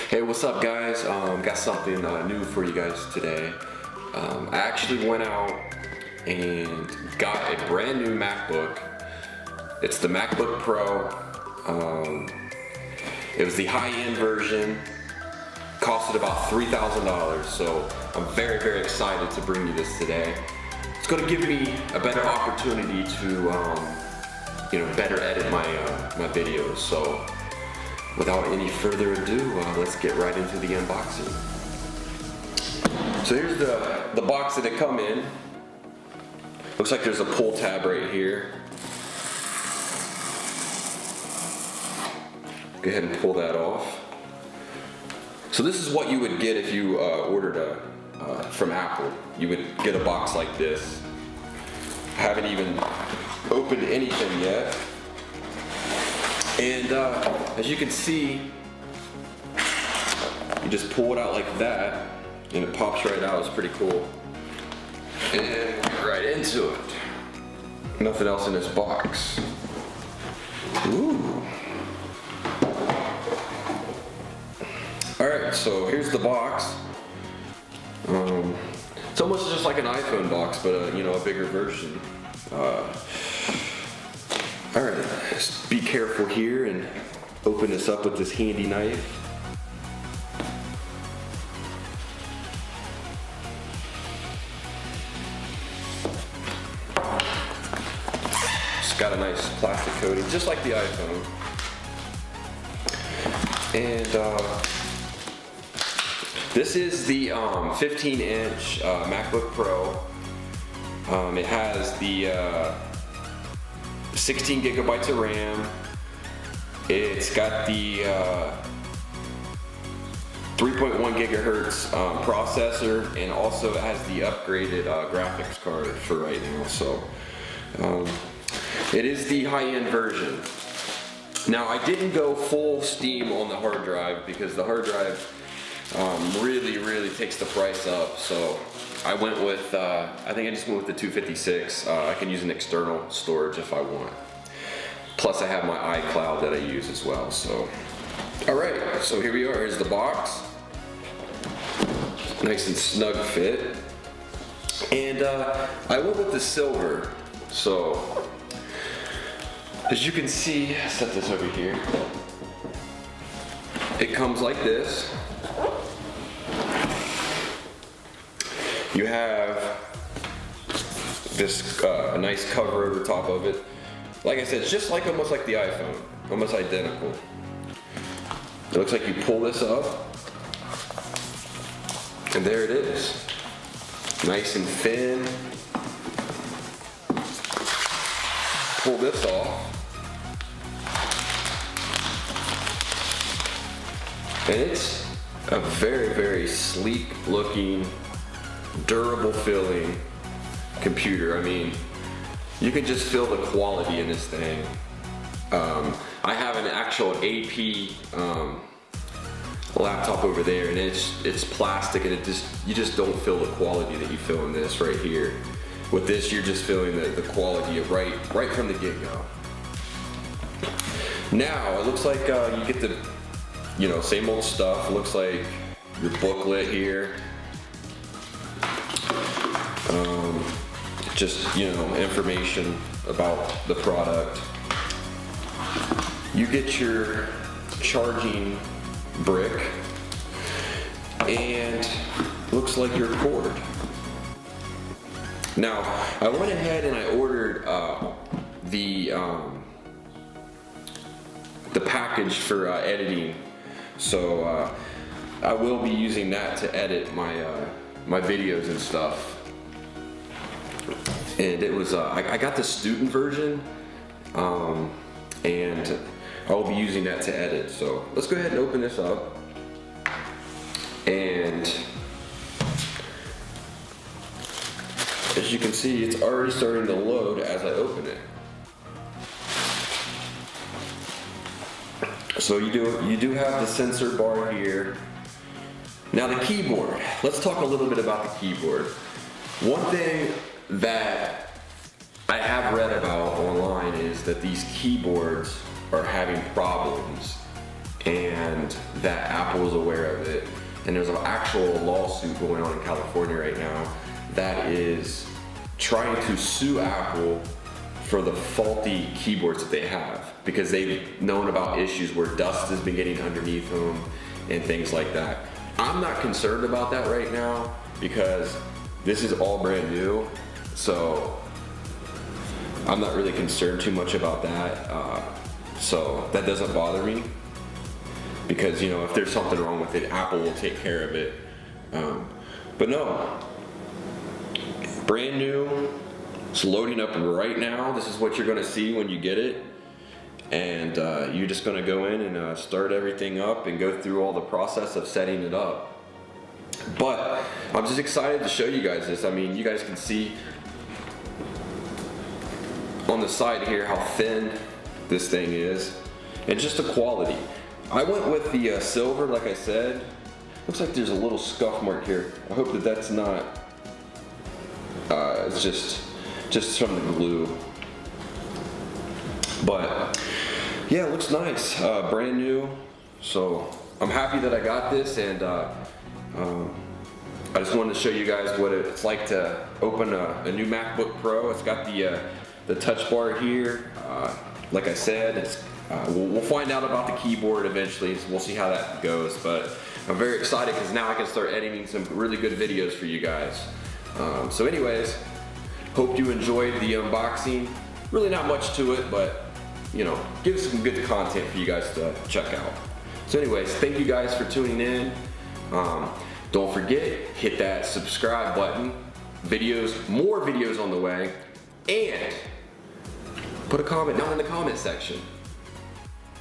Hey, what's up guys? Got something new for you guys today. I actually went out and got a brand new MacBook. It's the Macbook Pro. It was the high-end version. Costed about $3,000, so I'm very, very excited to bring you this today. It's going to give me a better opportunity to, better edit my videos. So, without any further ado, let's get right into the unboxing. So here's the box that it come in. Looks like there's a pull tab right here. Go ahead and pull that off. So this is what you would get if you ordered from Apple. You would get a box like this. I haven't even opened anything yet. And as you can see, you just pull it out like that, and it pops right out. It's pretty cool. And get right into it. Nothing else in this box. Ooh. Alright, so here's the box. It's almost just like an iPhone box, but a bigger version. Alright, just be careful here and open this up with this handy knife. It's got a nice plastic coating, just like the iPhone. And this is the 15-inch MacBook Pro. It has the 16 gigabytes of RAM. It's got the 3.1 gigahertz processor, and also it has the upgraded graphics card for right now. So it is the high-end version. Now I didn't go full steam on the hard drive because the hard drive really takes the price up. So I went with, I think I just went with the 256. I can use an external storage if I want. Plus I have my iCloud that I use as well, so. Alright, so here we are, here's the box. Nice and snug fit. And I went with the silver. So, as you can see, I'll set this over here. It comes like this. You have this nice cover over top of it. Like I said, it's just like almost like the iPhone, almost identical. It looks like you pull this up, and there it is. Nice and thin. Pull this off. And it's a very sleek looking, durable feeling computer. I mean, you can just feel the quality in this thing. I have an actual AP laptop over there, and it's plastic, and you just don't feel the quality that you feel in this right here. With this, you're just feeling the quality of right from the get-go. Now it looks like you get the same old stuff. It looks like your booklet here. Just information about the product. You get your charging brick, and looks like your cord. Now I went ahead and I ordered the package for editing, so I will be using that to edit my videos and stuff. And it was I got the student version, and I will be using that to edit. So let's go ahead and open this up. And as you can see, it's already starting to load as I open it. So you do have the sensor bar here. Now the keyboard. Let's talk a little bit about the keyboard. One thing that I have read about online is that these keyboards are having problems, and that Apple is aware of it. And there's an actual lawsuit going on in California right now that is trying to sue Apple for the faulty keyboards that they have, because they've known about issues where dust has been getting underneath them and things like that. I'm not concerned about that right now because this is all brand new, so I'm not really concerned too much about that. So that doesn't bother me, because you know, if there's something wrong with it, Apple will take care of it. But no, brand new. It's loading up right now. This is what you're gonna see when you get it. And you're just gonna go in and start everything up and go through all the process of setting it up. But I'm just excited to show you guys this. I mean, you guys can see on the side here how thin this thing is, and just the quality. I went with the silver, like I said. Looks like there's a little scuff mark here. I hope that that's not, it's just from the glue. But yeah, it looks nice, brand new. So I'm happy that I got this, and I just wanted to show you guys what it's like to open a new MacBook Pro. It's got the touch bar here. Like I said, we'll find out about the keyboard eventually. So we'll see how that goes. But I'm very excited because now I can start editing some really good videos for you guys. So anyways, hope you enjoyed the unboxing. Really not much to it, but you know, give some good content for you guys to check out. So anyways, thank you guys for tuning in. Don't forget, hit that subscribe button. More videos on the way, and put a comment down in the comment section.